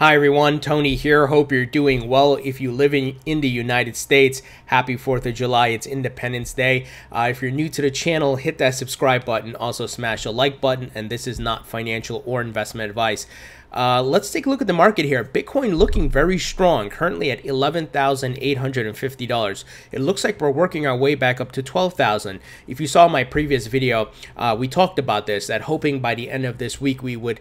Hi everyone, Tony here. Hope you're doing well. If you live in the United States, happy 4th of July. It's Independence Day. If you're new to the channel, hit that subscribe button. Also smash the like button. And this is not financial or investment advice. Let's take a look at the market here. Bitcoin looking very strong, currently at $11,850. It looks like we're working our way back up to 12,000. If you saw my previous video, we talked about this, that hoping by the end of this week we would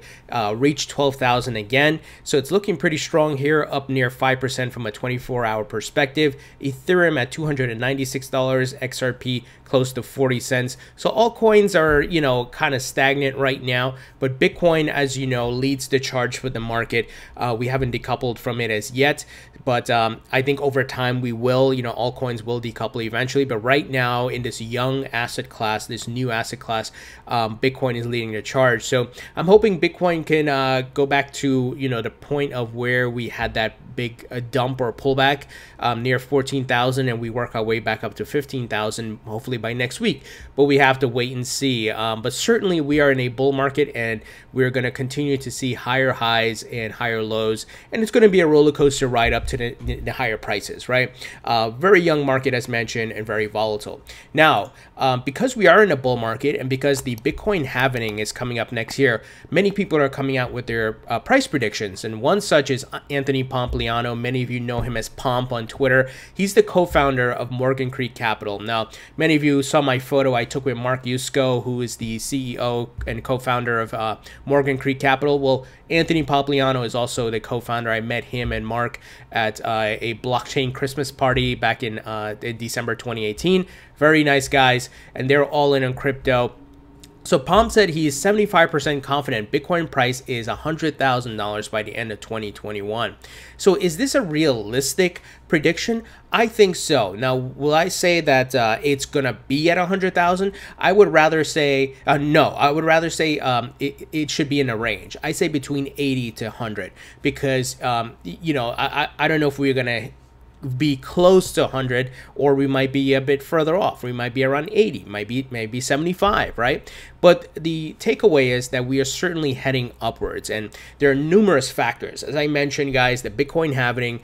reach 12,000 again. So it's looking pretty strong here, up near 5% from a 24-hour perspective. Ethereum at $296, XRP close to 40 cents. So all coins are, kind of stagnant right now, but Bitcoin, as you know, leads the charge for the market. We haven't decoupled from it as yet, but I think over time we will, all coins will decouple eventually. But right now in this young asset class, this new asset class, Bitcoin is leading the charge. So I'm hoping Bitcoin can go back to, the point of where we had that big dump or pullback near 14,000, and we work our way back up to 15,000, hopefully by next week. But we have to wait and see. But certainly we are in a bull market, and we're going to continue to see higher highs and higher lows, and it's going to be a roller coaster ride up to the higher prices, right? Very young market, as mentioned, and very volatile. Now, because we are in a bull market, and because the Bitcoin halving is coming up next year, many people are coming out with their price predictions, and one such is Anthony Pompliano. Many of you know him as Pomp on Twitter. He's the co-founder of Morgan Creek Capital. Now, many of you saw my photo I took with Mark Yusko, who is the CEO and co-founder of Morgan Creek Capital. Well, Anthony Pompliano is also the co-founder. I met him and Mark at a blockchain Christmas party back in December 2018. Very nice guys, and they're all in on crypto. So Pomp said he is 75% confident Bitcoin price is $100,000 by the end of 2021. So is this a realistic prediction? I think so. Now, will I say that it's going to be at 100,000? I would rather say no. I would rather say it should be in a range. I say between 80 to 100 because, I don't know if we're going to be close to 100, or we might be a bit further off. We might be around 80, maybe 75, right? But the takeaway is that we are certainly heading upwards, and there are numerous factors. As I mentioned, guys, the Bitcoin halving,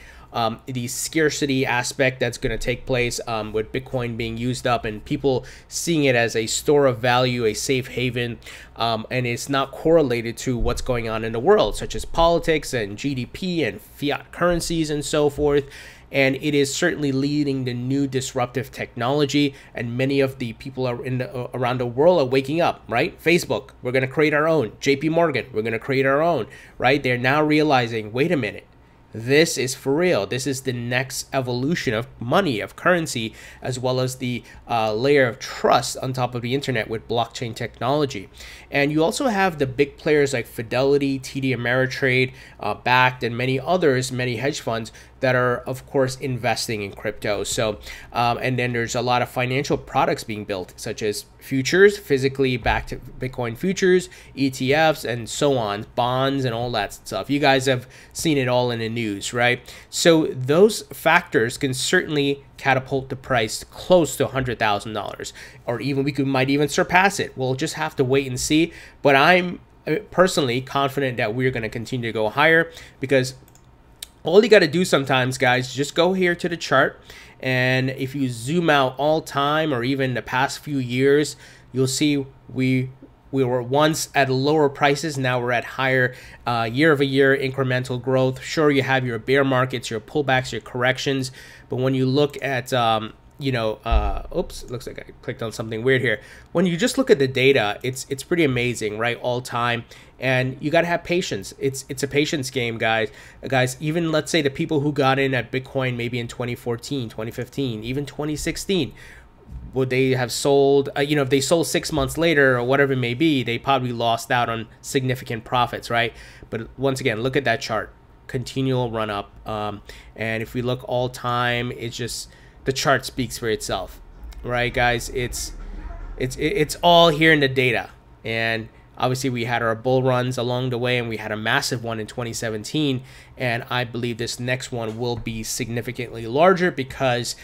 the scarcity aspect that's going to take place with Bitcoin being used up and people seeing it as a store of value, a safe haven, and it's not correlated to what's going on in the world, such as politics and GDP and fiat currencies and so forth. And it is certainly leading to new disruptive technology, and many of the people around the world are waking up, right? Facebook, we're going to create our own. JP Morgan, we're going to create our own, right? They're now realizing, wait a minute, this is for real. This is the next evolution of money, of currency, as well as the layer of trust on top of the internet with blockchain technology. And you also have the big players like Fidelity, TD Ameritrade, Bakkt, and many others, many hedge funds that are, of course, investing in crypto. So, and then there's a lot of financial products being built, such as futures, physically backed Bitcoin futures, ETFs, and so on, bonds, and all that stuff. You guys have seen it all in the news, right? So those factors can certainly catapult the price close to $100,000, or even we might even surpass it. We'll just have to wait and see. But I'm personally confident that we're going to continue to go higher, because all you got to do sometimes, guys, just go here to the chart, and if you zoom out all time or even the past few years, you'll see we were once at lower prices. Now we're at higher year-over-year incremental growth. Sure, you have your bear markets, your pullbacks, your corrections, but when you look at oops, looks like I clicked on something weird here. When you just look at the data, it's pretty amazing, right? All time. And you got to have patience. It's a patience game, guys. Even let's say the people who got in at Bitcoin maybe in 2014, 2015, even 2016, would they have sold, if they sold 6 months later or whatever it may be, they probably lost out on significant profits, right? But once again, look at that chart, continual run up. And if we look all time, it's just, the chart speaks for itself, right, guys? It's all here in the data. And obviously we had our bull runs along the way, and we had a massive one in 2017, and I believe this next one will be significantly larger because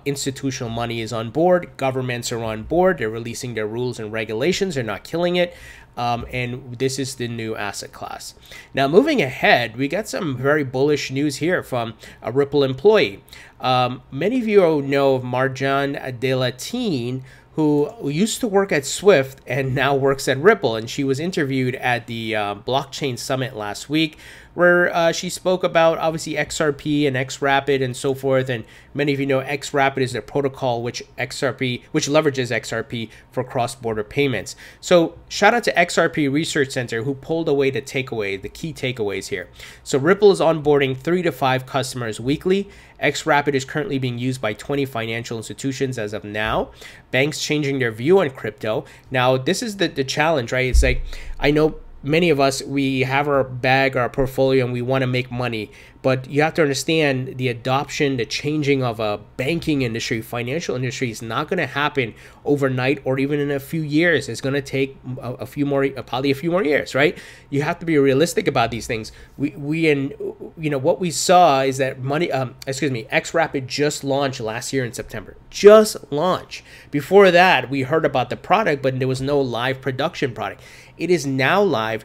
institutional money is on board, governments are on board, they're releasing their rules and regulations, they're not killing it, and this is the new asset class. Now, moving ahead, we got some very bullish news here from a Ripple employee. Many of you know of Marjan Delatinne, who used to work at Swift and now works at Ripple. And she was interviewed at the blockchain summit last week, where she spoke about obviously XRP and xRapid and so forth. And many of you know xRapid is a protocol which leverages XRP for cross-border payments. So shout out to XRP Research Center, who pulled away the key takeaways here. So Ripple is onboarding 3 to 5 customers weekly. xRapid is currently being used by 20 financial institutions as of now. Banks changing their view on crypto. Now, this is the challenge, right? It's like, I know many of us, we have our bag, our portfolio, and we want to make money. But you have to understand the adoption, the changing of a banking industry, financial industry is not going to happen overnight or even in a few years. It's going to take probably a few more years, right? You have to be realistic about these things. What we saw is that xRapid just launched last year in September. Just launched. Before that, we heard about the product, but there was no live production product. It is now live.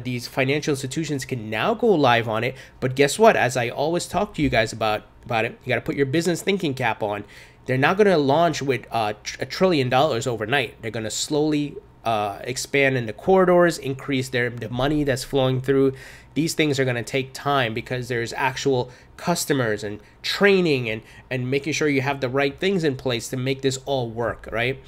These financial institutions can now go live on it. But guess what? As I always talk to you guys about it, you got to put your business thinking cap on. They're not going to launch with $1 trillion overnight. They're going to slowly expand in the corridors, increase the money that's flowing through. These things are going to take time because there's actual customers and training and making sure you have the right things in place to make this all work, right?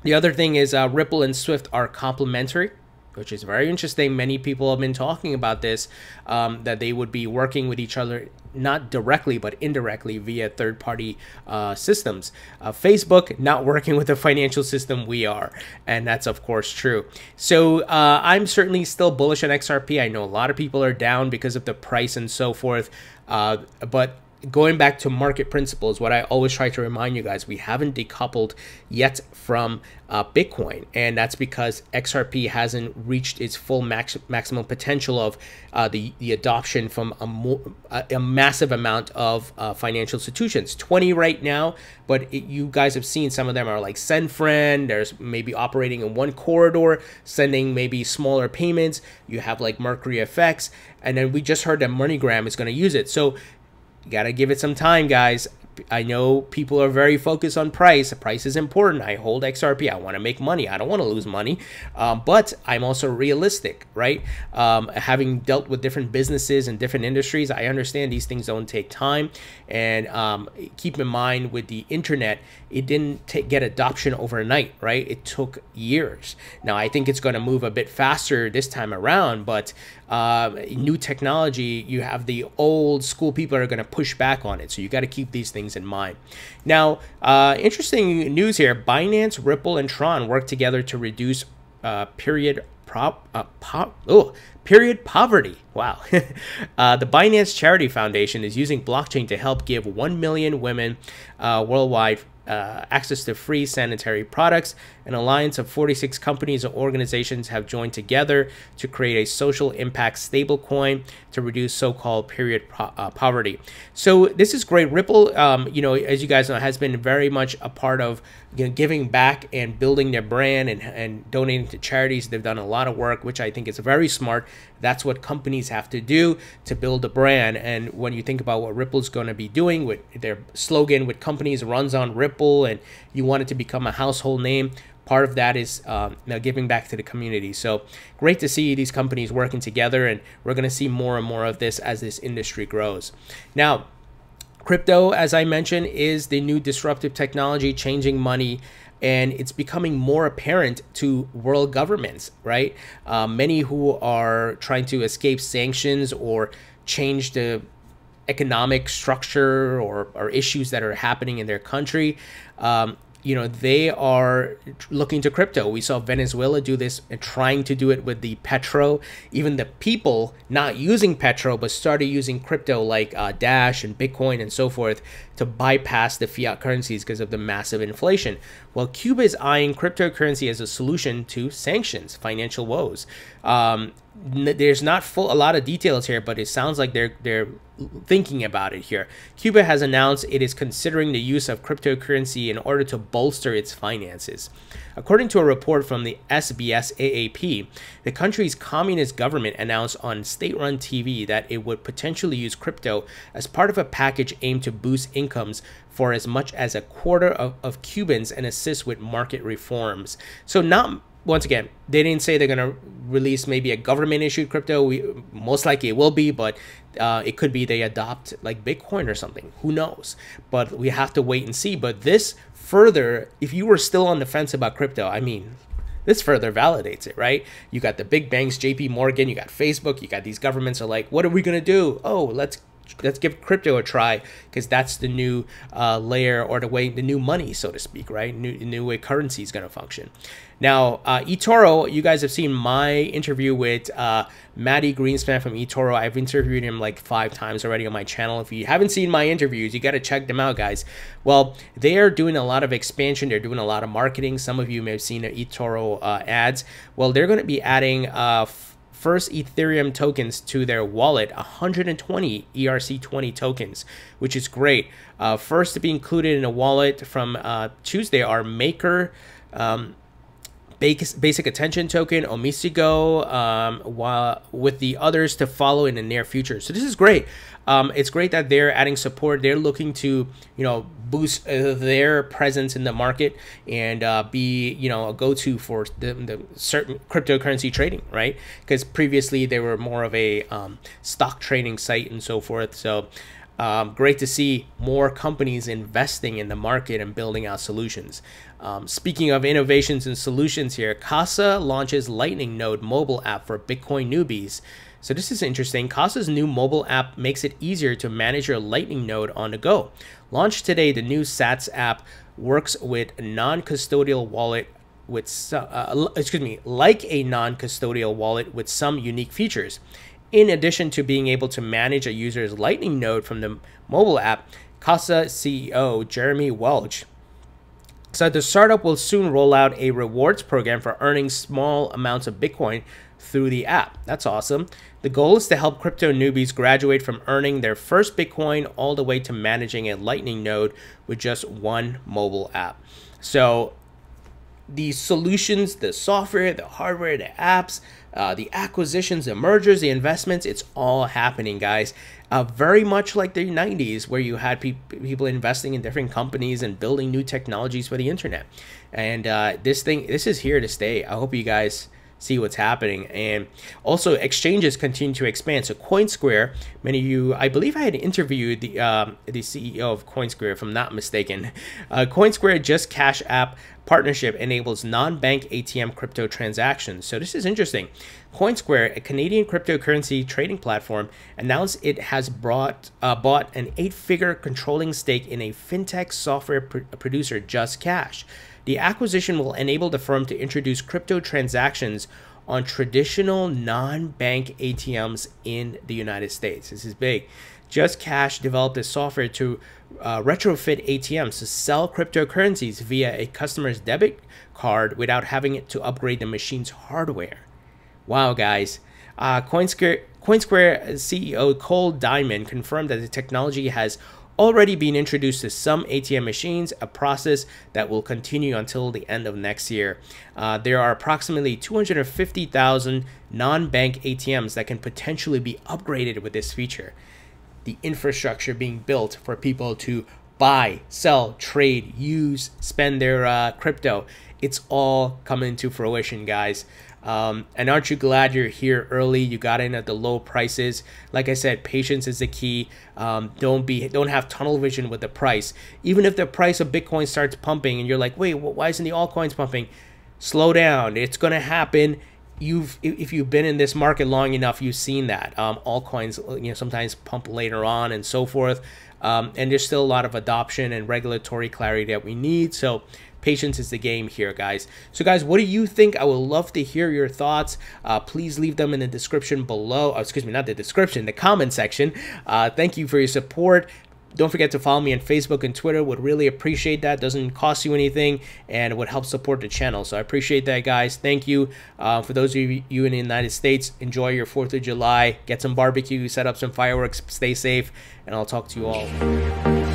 The other thing is Ripple and Swift are complementary, which is very interesting. Many people have been talking about this, that they would be working with each other, not directly, but indirectly via third-party systems. Facebook not working with the financial system, we are. And that's, of course, true. So I'm certainly still bullish on XRP. I know a lot of people are down because of the price and so forth. But going back to market principles, what I always try to remind you guys, we haven't decoupled yet from Bitcoin, and that's because XRP hasn't reached its full maximum potential of the adoption from a massive amount of financial institutions. 20 right now, but you guys have seen some of them are like SendFriend. There's maybe operating in one corridor, sending maybe smaller payments. You have like Mercury FX, and then we just heard that MoneyGram is going to use it. So you got to give it some time, guys. I know people are very focused on price. Price is important. I hold XRP. I want to make money. I don't want to lose money. But I'm also realistic, right? Having dealt with different businesses and different industries, I understand these things don't take time. And keep in mind with the internet, it didn't get adoption overnight, right? It took years. Now, I think it's going to move a bit faster this time around, but new technology, you have the old school people are going to push back on it. So you got to keep these things in mind. Now, interesting news here. Binance, Ripple, and Tron work together to reduce period poverty. Wow. The Binance Charity Foundation is using blockchain to help give 1 million women worldwide access to free sanitary products. An alliance of 46 companies and organizations have joined together to create a social impact stablecoin to reduce so-called period poverty. So this is great. Ripple, as you guys know, has been very much a part of giving back and building their brand and donating to charities. They've done a lot of work, which I think is very smart. That's what companies have to do to build a brand. And when you think about what Ripple's going to be doing with their slogan with companies runs on Ripple, and you want it to become a household name, part of that is giving back to the community. So great to see these companies working together, and we're going to see more and more of this as this industry grows. Now, crypto, as I mentioned, is the new disruptive technology changing money, and it's becoming more apparent to world governments, right? Many who are trying to escape sanctions or change the economic structure or issues that are happening in their country, they are looking to crypto. We saw Venezuela do this and trying to do it with the petro. Even the people not using petro but started using crypto like Dash and Bitcoin and so forth to bypass the fiat currencies because of the massive inflation. Well, Cuba is eyeing cryptocurrency as a solution to sanctions, financial woes. there's not a lot of details here, but it sounds like they're thinking about it here. Cuba has announced it is considering the use of cryptocurrency in order to bolster its finances. According to a report from the SBS AAP, the country's communist government announced on state-run TV that it would potentially use crypto as part of a package aimed to boost incomes for as much as a quarter of Cubans and assist with market reforms. So not, once again, they didn't say they're going to release maybe a government-issued crypto. Most likely it will be, but it could be they adopt like Bitcoin or something. Who knows? But we have to wait and see. But this further, if you were still on the fence about crypto, I mean, this further validates it, right? You got the big banks, JP Morgan, you got Facebook, you got these governments are like, what are we going to do? Oh, let's give crypto a try, because that's the new layer, or the new money, so to speak, right? New way currency is going to function. Now, eToro, you guys have seen my interview with Matty Greenspan from eToro. I've interviewed him like 5 times already on my channel. If you haven't seen my interviews, you got to check them out, guys. Well, they are doing a lot of expansion. They're doing a lot of marketing. Some of you may have seen the eToro ads. Well, they're going to be adding first Ethereum tokens to their wallet, 120 ERC20 tokens, which is great. First to be included in a wallet from Tuesday are Maker, Basic Attention Token, Omisigo, while with the others to follow in the near future. So this is great. It's great that they're adding support. They're looking to, boost their presence in the market and be, a go-to for the certain cryptocurrency trading, right? Because previously they were more of a stock trading site and so forth. So great to see more companies investing in the market and building out solutions. Speaking of innovations and solutions here, Casa launches Lightning Node mobile app for Bitcoin newbies. So this is interesting. Casa's new mobile app makes it easier to manage your Lightning Node on the go. Launched today, the new Sats app works with a non-custodial wallet with like a non-custodial wallet with some unique features. In addition to being able to manage a user's Lightning Node from the mobile app, Casa CEO Jeremy Welch said the startup will soon roll out a rewards program for earning small amounts of Bitcoin through the app. That's awesome. The goal is to help crypto newbies graduate from earning their first Bitcoin all the way to managing a Lightning Node with just one mobile app. So the solutions, the software, the hardware, the apps, the acquisitions, the mergers, the investments, it's all happening, guys. Very much like the 90s, where you had people investing in different companies and building new technologies for the internet. And this is here to stay. I hope you guys see what's happening. And also, exchanges continue to expand. So CoinSquare, many of you, I believe I had interviewed the CEO of CoinSquare, if I'm not mistaken. CoinSquare Just Cash app partnership enables non-bank ATM crypto transactions. So this is interesting. CoinSquare, a Canadian cryptocurrency trading platform, announced it has bought an 8-figure controlling stake in a fintech software producer, Just Cash. The acquisition will enable the firm to introduce crypto transactions on traditional non-bank ATMs in the United States. This is big. Just Cash developed a software to retrofit ATMs to sell cryptocurrencies via a customer's debit card without having to upgrade the machine's hardware. Wow, guys. CoinSquare CEO Cole Diamond confirmed that the technology has already been introduced to some ATM machines, a process that will continue until the end of next year. There are approximately 250,000 non-bank ATMs that can potentially be upgraded with this feature. The infrastructure being built for people to buy, sell, trade, use, spend their crypto. It's all coming to fruition, guys. And aren't you glad you're here early? You got in at the low prices. Like I said, patience is the key. Don't have tunnel vision with the price. Even if the price of Bitcoin starts pumping and you're like, wait, why isn't the altcoins pumping? Slow down. It's gonna happen. If you've been in this market long enough, you've seen that altcoins, sometimes pump later on and so forth. And there's still a lot of adoption and regulatory clarity that we need. So patience is the game here, guys. So guys, what do you think? I would love to hear your thoughts. Please leave them in the description below. Excuse me, not the description, the comment section. Thank you for your support. Don't forget to follow me on Facebook and Twitter. Would really appreciate that. Doesn't cost you anything and would help support the channel. So I appreciate that, guys. Thank you. For those of you in the United States, enjoy your 4th of July. Get some barbecue, set up some fireworks, stay safe, and I'll talk to you all.